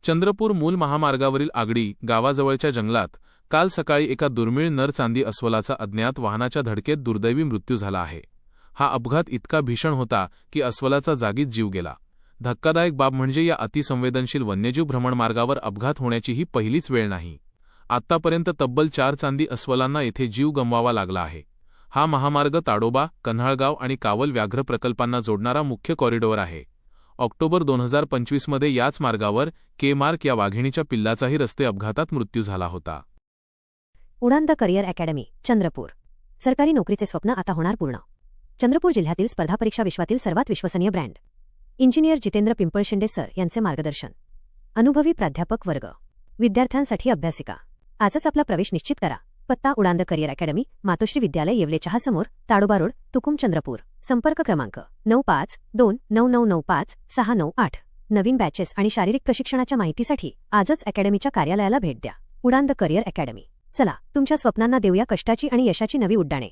चंद्रपूर मूल महामार्गावरील आगडी गावाजवळच्या जंगलात काल सकाळी एका दुर्मिळ नर चांदी अस्वलाचा अज्ञात वाहनाच्या धडकेत दुर्दैवी मृत्यू झाला आहे. हा अपघात इतका भीषण होता की अस्वलाचा जागीच जीव गेला. धक्कादायक बाब म्हणजे या अतिसंवेदनशील वन्यजीव भ्रमणमार्गावर अपघात होण्याची ही पहिलीच वेळ नाही. आत्तापर्यंत तब्बल 4 चांदी अस्वलांना येथे जीव गमवावा लागला आहे. हा महामार्ग ताडोबा, कन्हाळगाव आणि कावल व्याघ्र प्रकल्पांना जोडणारा मुख्य कॉरिडॉर आहे. ऑक्टोबर 2025 मध्ये याच मार्गावर के-मार्क या वाघिणीच्या पिल्लाचाही रस्ते अपघातात मृत्यू झाला होता. उडान द करिअर अकॅडमी, चंद्रपूर. सरकारी नोकरीचे स्वप्न आता होणार पूर्ण. चंद्रपूर जिल्ह्यातील स्पर्धा परीक्षा विश्वातील सर्वात विश्वसनीय ब्रँड इंजिनियर जितेंद्र पिंपळशिंदे सर यांचे मार्गदर्शन. अनुभवी प्राध्यापक वर्ग. विद्यार्थ्यांसाठी अभ्यासिका. आजच आपला प्रवेश निश्चित करा. पत्ता उडान द करिअर अकॅडमी, मातोश्री विद्यालय, येवले चहासमोर, ताडोबा रोड, तुकुम, चंद्रपूर. संपर्क क्रमांक 9529995698. नवीन बॅचेस आणि शारीरिक प्रशिक्षणाच्या माहितीसाठी आजच अकॅडमीच्या कार्यालयाला भेट द्या. उडान द करिअर अकॅडमी. चला, तुमच्या स्वप्नांना देऊया कष्टाची आणि यशाची नवी उड्डाणे.